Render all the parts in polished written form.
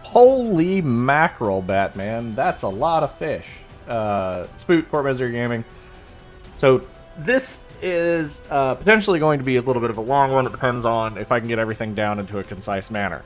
Holy mackerel, Batman. That's a lot of fish. Spoot, Court Misery Gaming. So this is potentially going to be a little bit of a long one. It depends on if I can get everything down into a concise manner.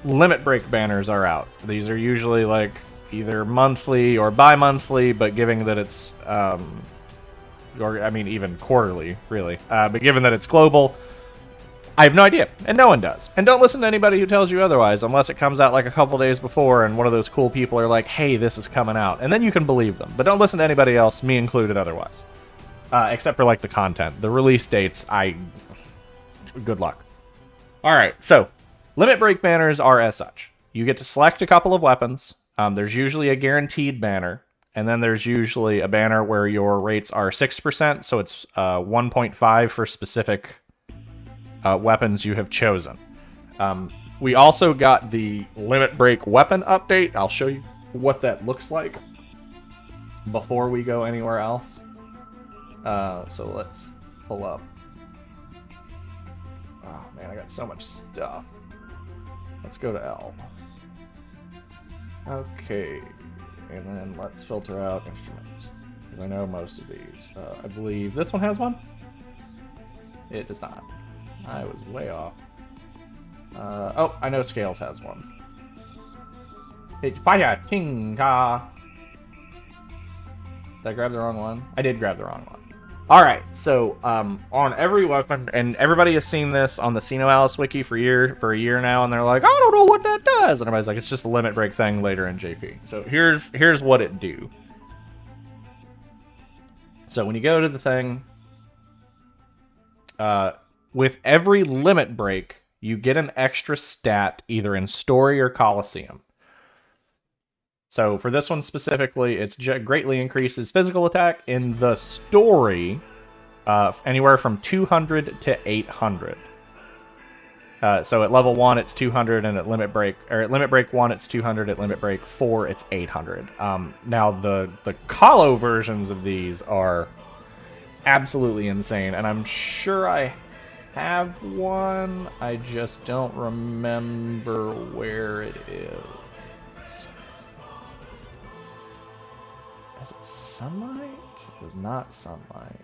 Limit break banners are out. These are usually like either monthly or bi-monthly, but given that it's, or I mean even quarterly, really. But given that it's global, I have no idea, and no one does. And don't listen to anybody who tells you otherwise, unless it comes out like a couple days before and one of those cool people are like, hey, this is coming out. And then you can believe them. But don't listen to anybody else, me included, otherwise. Except for, like, the content. The release dates, good luck. Alright, so, limit break banners are as such. You get to select a couple of weapons. There's usually a guaranteed banner. And then there's usually a banner where your rates are 6%, so it's 1.5 for specific weapons you have chosen. We also got the limit break weapon update. I'll show you what that looks like before we go anywhere else. So let's pull up. Oh man, I got so much stuff. Let's go to L. Okay, and then let's filter out instruments, because I know most of these. I believe this one has one? It does not. I was way off. Oh, I know Scales has one. Did I grab the wrong one? I did grab the wrong one. Alright, so on every weapon, and everybody has seen this on the SINoALICE wiki for a year now, and they're like, I don't know what that does. And everybody's like, it's just a limit break thing later in JP. So here's what it do. So when you go to the thing, with every limit break, you get an extra stat either in Story or Coliseum. So for this one specifically, it's greatly increases physical attack in the Story, anywhere from 200 to 800. So at level 1, it's 200, and at limit break 1, it's 200. At limit break 4, it's 800. Now the Colo versions of these are absolutely insane, and I'm sure I have one. I just don't remember where it is. Is it Sunlight? It was not Sunlight.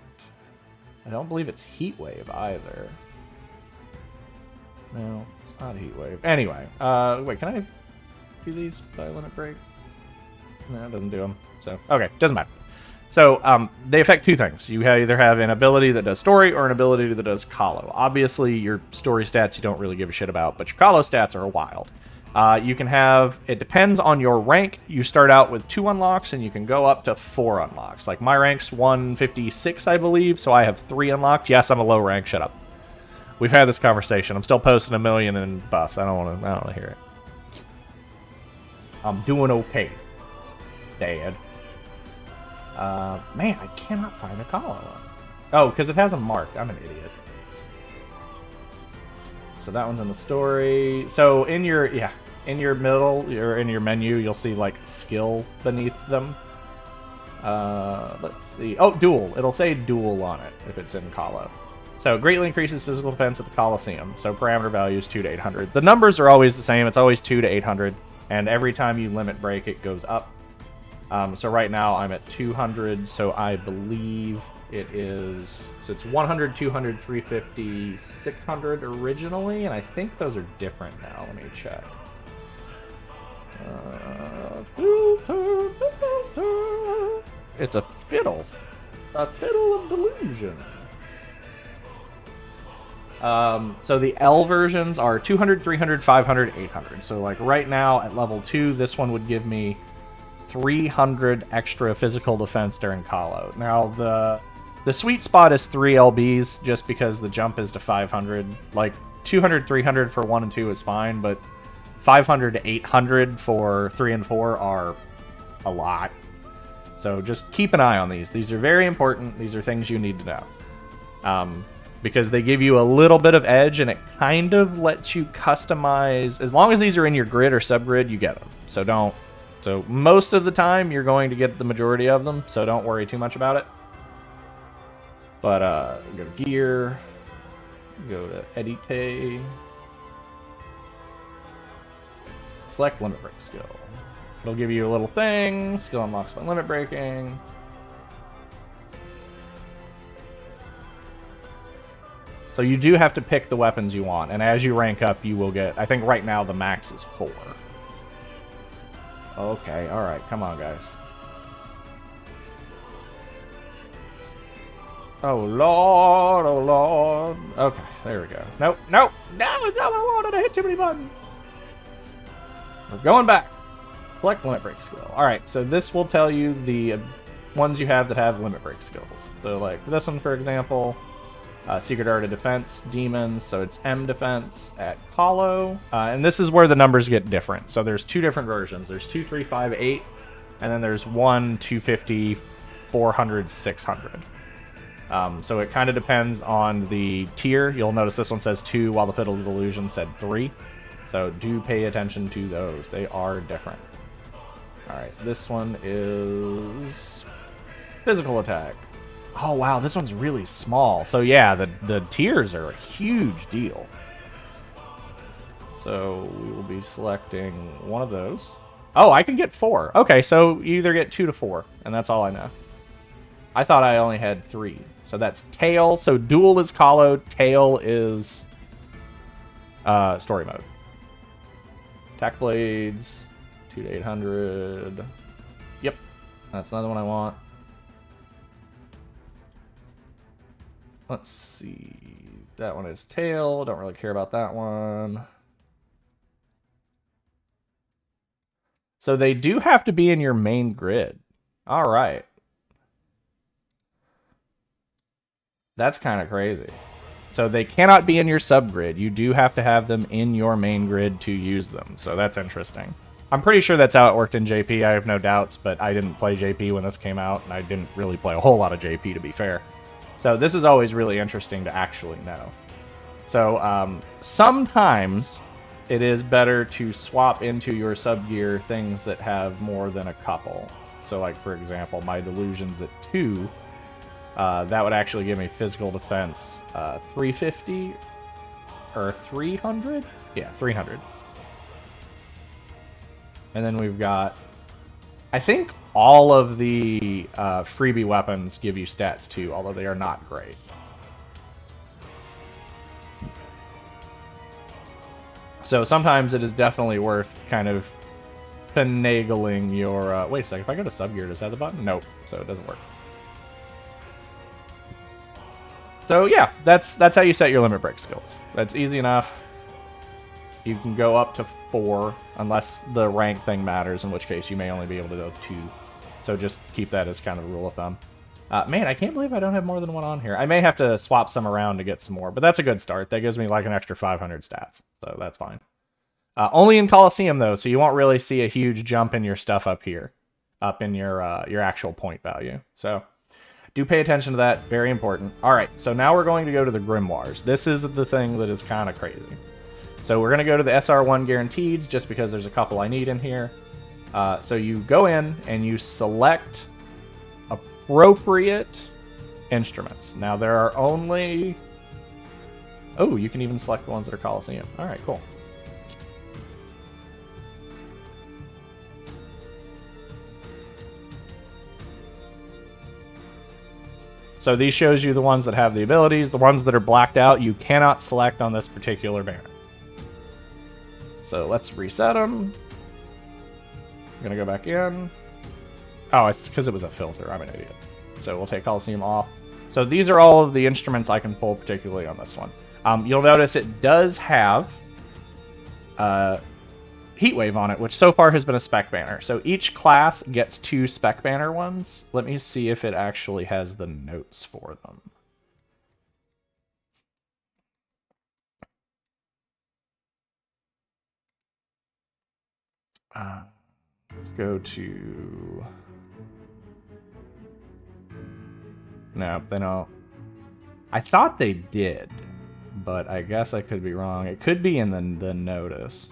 I don't believe it's Heatwave either. No, it's not Heatwave. Anyway, wait, can I do these by limit break? No, it doesn't do them. So, okay, doesn't matter. So, they affect two things. You either have an ability that does Story or an ability that does Colo. Obviously, your Story stats you don't really give a shit about, but your Colo stats are wild. You can have, it depends on your rank. You start out with 2 unlocks, and you can go up to 4 unlocks. Like, my rank's 156, I believe, so I have 3 unlocked. Yes, I'm a low rank, shut up. We've had this conversation. I'm still posting 1 million in buffs. I don't want to hear it. I'm doing okay, Dad. Man, I cannot find a Colo one. Oh, because it hasn't marked. I'm an idiot. So that one's in the Story. So in your middle, or in your menu, you'll see like skill beneath them. Let's see. Oh, duel. It'll say duel on it if it's in Colo. So greatly increases physical defense at the Coliseum. So parameter value is 2 to 800. The numbers are always the same. It's always 2 to 800. And every time you limit break, it goes up. So right now I'm at 200, so I believe it is... So it's 100, 200, 350, 600 originally, and I think those are different now. Let me check. It's a fiddle. A fiddle of delusion. So the L versions are 200, 300, 500, 800. So like right now at level 2, this one would give me 300 extra physical defense during Colo. Now, the sweet spot is 3 LBs, just because the jump is to 500. Like, 200, 300 for 1 and 2 is fine, but 500 to 800 for 3 and 4 are a lot. So just keep an eye on these. These are very important. These are things you need to know. Because they give you a little bit of edge, and it kind of lets you customize. As long as these are in your grid or subgrid, you get them. So don't... So most of the time, you're going to get the majority of them, so don't worry too much about it. But, go to Gear, go to Edite. Select limit break skill. It'll give you a little thing. Skill unlocks by limit breaking. So you do have to pick the weapons you want, and as you rank up, you will get... I think right now the max is 4. Okay, alright, come on, guys. Oh, Lord, oh, Lord. Okay, there we go. Nope, nope, no, it's not what I wanted. I hit too many buttons. We're going back. Select limit break skill. Alright, so this will tell you the ones you have that have limit break skills. So, like, this one, for example... Secret Art of Defense, Demons, so it's M defense at Hollow. And this is where the numbers get different. So there's 2 different versions. There's 2, 3, 5, 8, and then there's 1, 250, 400, 600. So it kind of depends on the tier. You'll notice this one says 2, while the Fiddle of Illusion said 3. So do pay attention to those. They are different. Alright, this one is Physical Attack. Oh, wow, this one's really small. So, yeah, the tiers are a huge deal. So, we will be selecting one of those. Oh, I can get 4. Okay, so you either get 2 to 4, and that's all I know. I thought I only had 3. So that's Tail. So, Duel is Hollow, Tail is Story Mode. Attack Blades, 2 to 800. Yep, that's another one I want. Let's see. That one is Tail. Don't really care about that one. So they do have to be in your main grid. All right. That's kind of crazy. So they cannot be in your subgrid. You do have to have them in your main grid to use them. So that's interesting. I'm pretty sure that's how it worked in JP. I have no doubts, but I didn't play JP when this came out, and I didn't really play a whole lot of JP, to be fair. So this is always really interesting to actually know. So sometimes it is better to swap into your sub-gear things that have more than a couple. So like, for example, my Delusion's at 2. That would actually give me physical defense 350 or 300? Yeah, 300. And then we've got... I think all of the freebie weapons give you stats too, although they are not great. So sometimes it is definitely worth kind of finagling your... wait a second, if I go to sub-gear, does that have the button? Nope, so it doesn't work. So yeah, that's how you set your limit break skills. That's easy enough. You can go up to 4, unless the rank thing matters, in which case you may only be able to go 2. So just keep that as kind of a rule of thumb. Man, I can't believe I don't have more than one on here. I may have to swap some around to get some more, but that's a good start. That gives me like an extra 500 stats, so that's fine. Only in Coliseum, though, so you won't really see a huge jump in your stuff up here, up in your actual point value. So do pay attention to that. Very important. All right, so now we're going to go to the Grimoires. This is the thing that is kind of crazy. So we're going to go to the SR1 Guaranteeds, just because there's a couple I need in here. So you go in and you select appropriate instruments. Now there are only... Oh, you can even select the ones that are Coliseum. All right, cool. So these shows you the ones that have the abilities. The ones that are blacked out, you cannot select on this particular banner. So let's reset them. I'm going to go back in. Oh, it's because it was a filter. I'm an idiot. So we'll take Coliseum off. So these are all of the instruments I can pull, particularly on this one. You'll notice it does have Heatwave on it, which so far has been a spec banner. So each class gets 2 spec banner ones. Let me see if it actually has the notes for them. Let's go to... No, they don't. I thought they did, but I guess I could be wrong. It could be in the notice.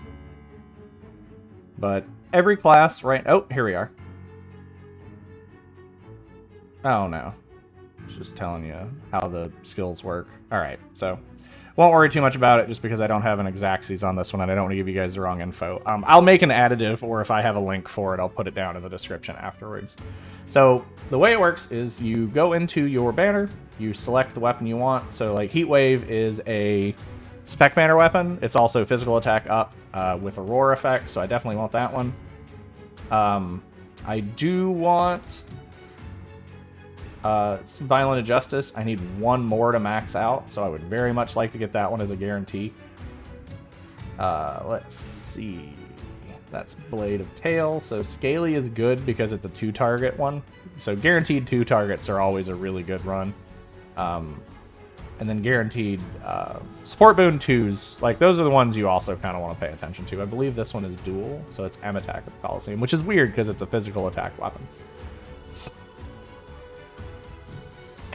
But every class, right? Oh, here we are. Oh, no. It's just telling you how the skills work. All right, so Won't worry too much about it just because I don't have an exactsies on this one and I don't want to give you guys the wrong info. I'll make an additive, or if I have a link for it, I'll put it down in the description afterwards. So the way it works is you go into your banner, you select the weapon you want. So like Heat Wave is a spec banner weapon. It's also physical attack up with a roar effect, so I definitely want that one. I do want Violent Injustice. I need one more to max out, so I would very much like to get that one as a guarantee. Let's see. That's Blade of Tail. So Scaly is good because it's a 2-target one. So guaranteed 2 targets are always a really good run. And then guaranteed support boon 2s. Like, those are the ones you also kind of want to pay attention to. I believe this one is dual, so it's M attack of the Coliseum, which is weird because it's a physical attack weapon.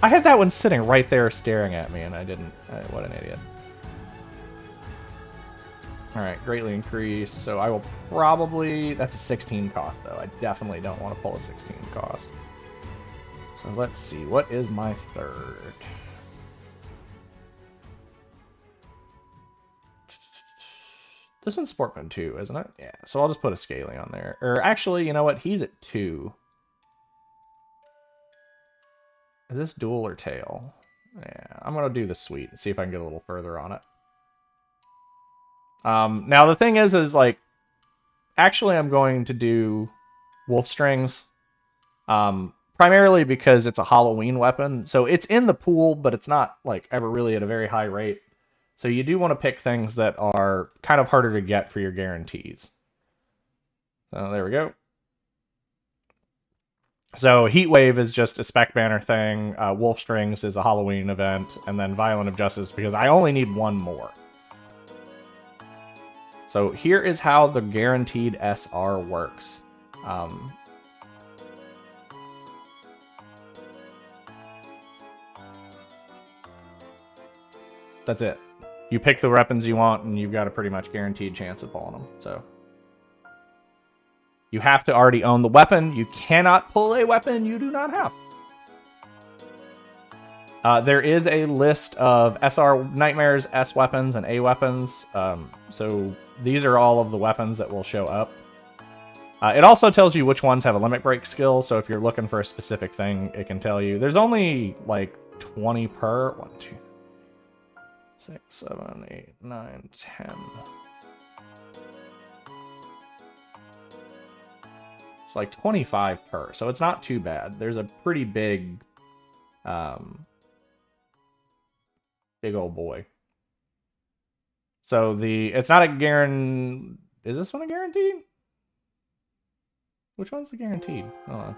I had that one sitting right there staring at me, and I didn't. What an idiot. Alright, greatly increase. So I will probably... That's a 16 cost, though. I definitely don't want to pull a 16 cost. So let's see. What is my third? This one's Sportman 2, isn't it? Yeah, so I'll just put a Scaly on there. Or actually, you know what? He's at 2. Is this dual or tail? Yeah, I'm going to do the sweet and see if I can get a little further on it. Now, the thing is like, actually I'm going to do Wolf Strings. Primarily because it's a Halloween weapon. So it's in the pool, but it's not, like, ever really at a very high rate. So you do want to pick things that are kind of harder to get for your guarantees. So there we go. So Heat Wave is just a spec banner thing. Wolf Strings is a Halloween event. And then Violent of Justice, because I only need one more. So here is how the guaranteed SR works. That's it. You pick the weapons you want, and you've got a pretty much guaranteed chance of pulling them. So you have to already own the weapon. You cannot pull a weapon you do not have. There is a list of SR Nightmares, S weapons, and A weapons. So these are all of the weapons that will show up. It also tells you which ones have a limit break skill. So if you're looking for a specific thing, it can tell you. There's only like 20 per. 1, 2, 6, 7, 8, 9, 10. It's like 25 per, so it's not too bad. There's a pretty big, big old boy. So it's not a guarantee. Is this one a guaranteed? Which one's the guaranteed? Hold on.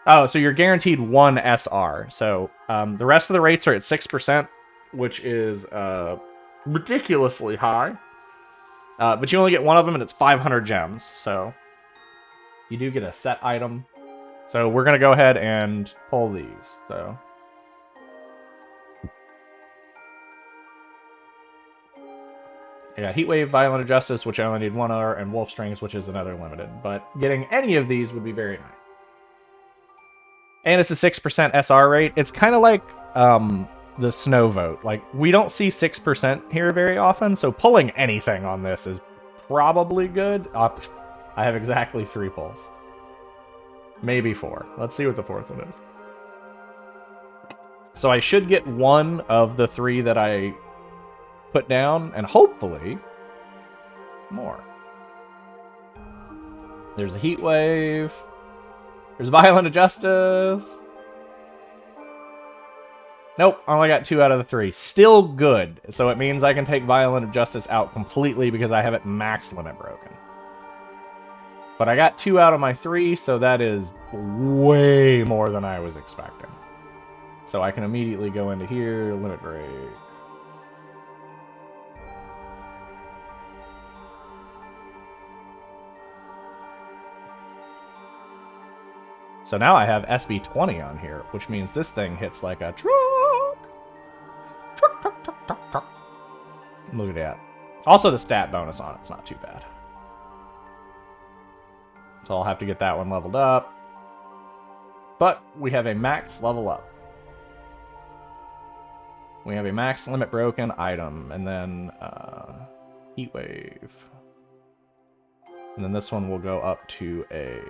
Oh, so you're guaranteed 1 SR. So the rest of the rates are at 6%. Which is ridiculously high. But you only get one of them, and it's 500 gems. So you do get a set item. So we're going to go ahead and pull these. So I got Heat Wave, Violent Injustice, which I only need 1 other, and Wolf Strings, which is another limited. But getting any of these would be very nice. And it's a 6% SR rate. It's kind of like... the snow vote. Like, we don't see 6% here very often, so pulling anything on this is probably good. I have exactly 3 pulls. Maybe 4. Let's see what the 4th one is. So I should get 1 of the 3 that I put down, and hopefully more. There's a Heat Wave. There's Violent Injustice. Nope, I only got 2 out of the 3. Still good. So it means I can take Violent Injustice out completely because I have it max limit broken. But I got 2 out of my 3, so that is way more than I was expecting. So I can immediately go into here, limit break. So now I have SB20 on here, which means this thing hits like a truck. Truck, truck, truck, truck, truck. Look at that. Also, the stat bonus on it's not too bad. So I'll have to get that one leveled up. But we have a max level up. We have a max limit broken item, and then heat wave. And then this one will go up to a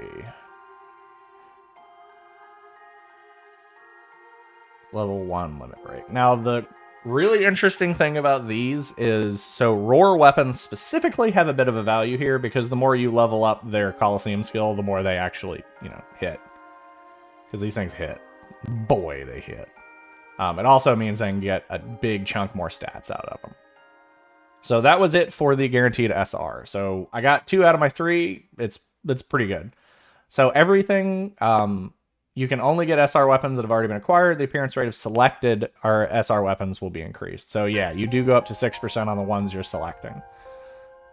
level 1 limit break. Now, the really interesting thing about these is, so roar weapons specifically have a bit of a value here, because the more you level up their Coliseum skill, the more they actually, hit. Because these things hit. Boy, they hit. It also means I can get a big chunk more stats out of them. So that was it for the guaranteed SR. So I got 2 out of my 3. That's pretty good. So everything, you can only get SR weapons that have already been acquired. The appearance rate of selected SR weapons will be increased. So yeah, you do go up to 6% on the ones you're selecting.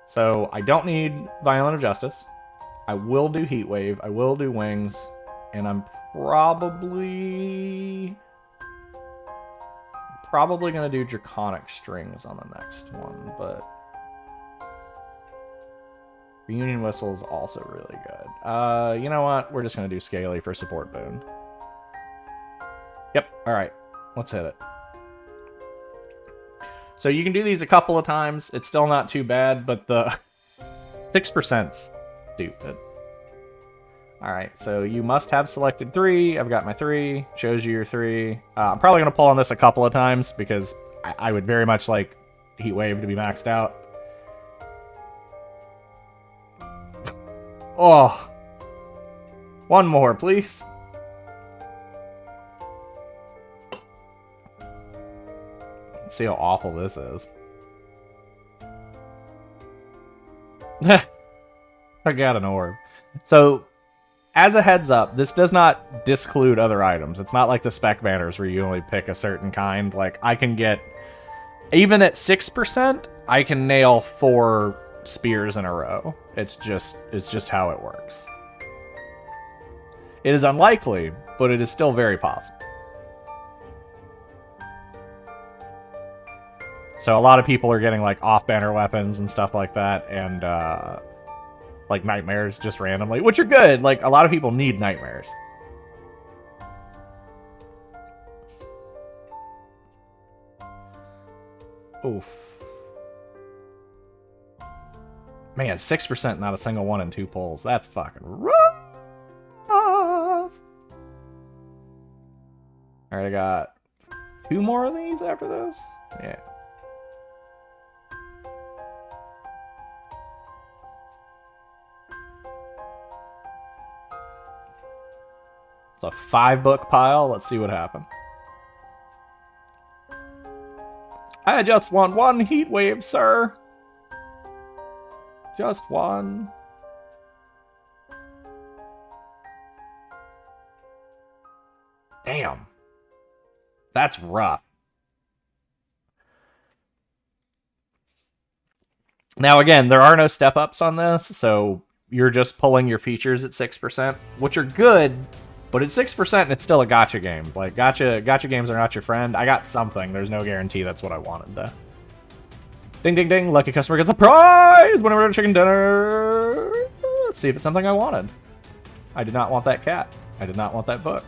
So I don't need Violent of Justice. I will do Heat Wave. I will do Wings. And I'm probably going to do Draconic Strings on the next one, but Reunion Whistle is also really good. You know what? We're just going to do Scaly for support boon. Yep, alright. Let's hit it. So you can do these a couple of times. It's still not too bad, but the 6%'s stupid. Alright, so you must have selected 3. I've got my 3. Shows you your 3. I'm probably going to pull on this a couple of times because I would very much like Heat Wave to be maxed out. Oh. One more, please. Let's see how awful this is. I got an orb. So, as a heads up, this does not disclude other items. It's not like the spec banners where you only pick a certain kind. Like, I can get, even at 6%, I can nail 4 spears in a row. It's just how it works. It is unlikely, but it is still very possible. So a lot of people are getting like off-banner weapons and stuff like that, and like nightmares just randomly, which are good. Like, a lot of people need nightmares. Oof. Man, 6%, not a single one in 2 pulls. That's fucking rough. Alright, I got 2 more of these after this. Yeah. It's a 5-book pile. Let's see what happened. I just want 1 heat wave, sir. Just 1. Damn. That's rough. Now, again, there are no step-ups on this, so you're just pulling your features at 6%, which are good. But at 6%, it's still a gacha game. Like, gacha games are not your friend. I got something. There's no guarantee that's what I wanted, though. Ding, ding, ding. Lucky customer gets a prize whenever we're at chicken dinner. Let's see if it's something I wanted. I did not want that cat. I did not want that book.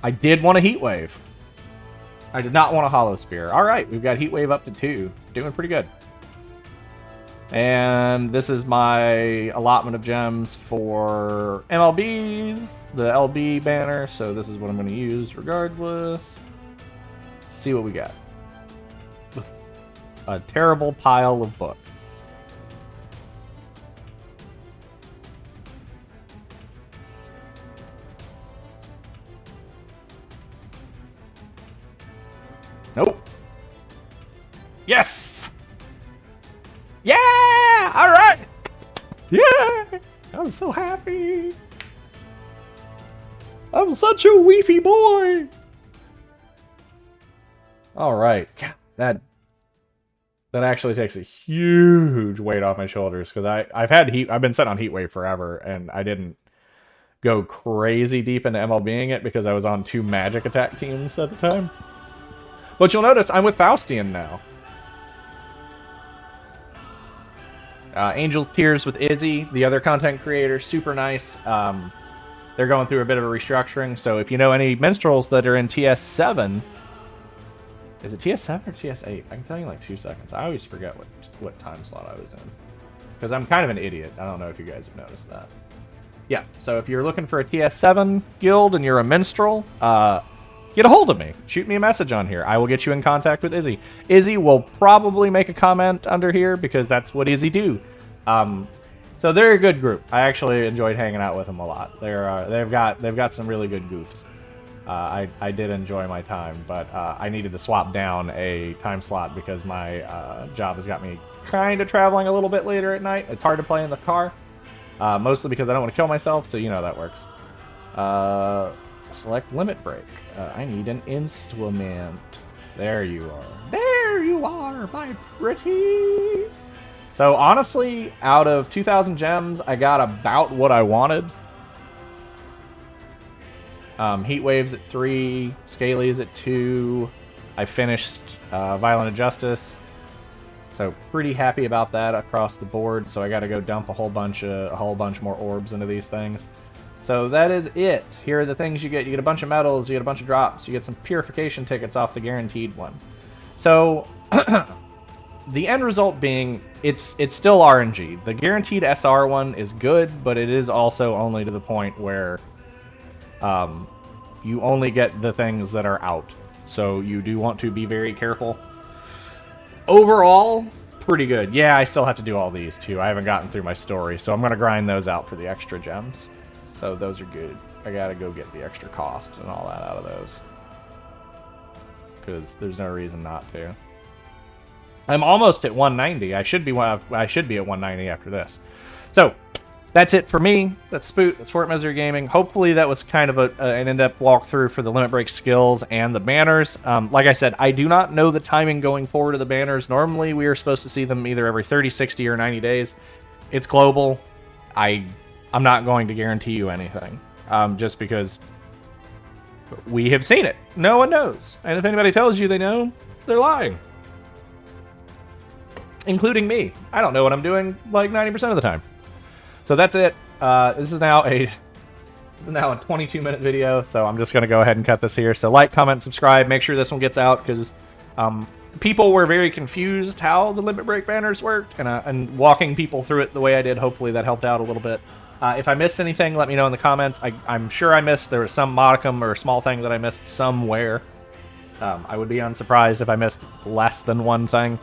I did want a heat wave. I did not want a hollow spear. All right, we've got heat wave up to 2. Doing pretty good. And this is my allotment of gems for MLBs, the LB banner. So this is what I'm going to use regardless. Let's see what we got. A terrible pile of books. Nope. Yes! Yeah! All right! Yeah! I'm so happy. I'm such a weepy boy. All right. That actually takes a huge weight off my shoulders, because I've been set on Heat Wave forever, and I didn't go crazy deep into MLBing it because I was on 2 magic attack teams at the time. But you'll notice I'm with Faustian now. Angel's Tears with Izzy, the other content creator, super nice. They're going through a bit of a restructuring, so if you know any minstrels that are in TS7, Is it TS7 or TS8? I can tell you in like 2 seconds. I always forget what time slot I was in. Because I'm kind of an idiot. I don't know if you guys have noticed that. Yeah, so if you're looking for a TS7 guild and you're a minstrel, get a hold of me. Shoot me a message on here. I will get you in contact with Izzy. Izzy will probably make a comment under here because that's what Izzy do. So they're a good group. I actually enjoyed hanging out with them a lot. They've got some really good goofs. I did enjoy my time, but I needed to swap down a time slot because my job has got me kind of traveling a little bit later at night. It's hard to play in the car, mostly because I don't want to kill myself, so you know how that works. Select limit break. I need an instrument. There you are. There you are, my pretty. So honestly, out of 2,000 gems, I got about what I wanted. Heat Waves at 3, Scalies at 2. I finished Violent Injustice. So pretty happy about that across the board. So I got to go dump a whole bunch more orbs into these things. So that is it. Here are the things you get. You get a bunch of medals, you get a bunch of drops, you get some purification tickets off the guaranteed one. So the end result being it's still RNG. The guaranteed SR one is good, but it is also only to the point where you only get the things that are out. So you do want to be very careful. Overall, pretty good. Yeah, I still have to do all these too. I haven't gotten through my story, so I'm going to grind those out for the extra gems. So those are good. I got to go get the extra cost and all that out of those. Because there's no reason not to. I'm almost at 190. I should be at 190 after this. So that's it for me. That's Spoot. That's Fort Misery Gaming. Hopefully that was kind of an in-depth walkthrough for the limit break skills and the banners. Like I said, I do not know the timing going forward of the banners. Normally we are supposed to see them either every 30, 60, or 90 days. It's global. I'm not going to guarantee you anything. Just because we have seen it. No one knows. And if anybody tells you they know, they're lying. Including me. I don't know what I'm doing like 90% of the time. So that's it. This is now a 22-minute video, so I'm just going to go ahead and cut this here. So like, comment, subscribe. Make sure this one gets out because people were very confused how the limit break banners worked, and walking people through it the way I did, hopefully that helped out a little bit. If I missed anything, let me know in the comments. I'm sure I missed. There was some modicum or small thing that I missed somewhere. I would be unsurprised if I missed less than one thing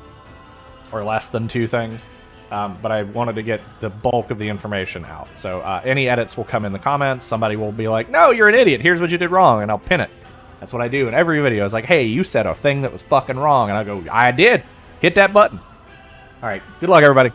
or less than 2 things. But I wanted to get the bulk of the information out. So any edits will come in the comments. Somebody will be like, no, you're an idiot. Here's what you did wrong. And I'll pin it. That's what I do in every video. It's like, hey, you said a thing that was fucking wrong. And I go, I did. Hit that button. All right. Good luck, everybody.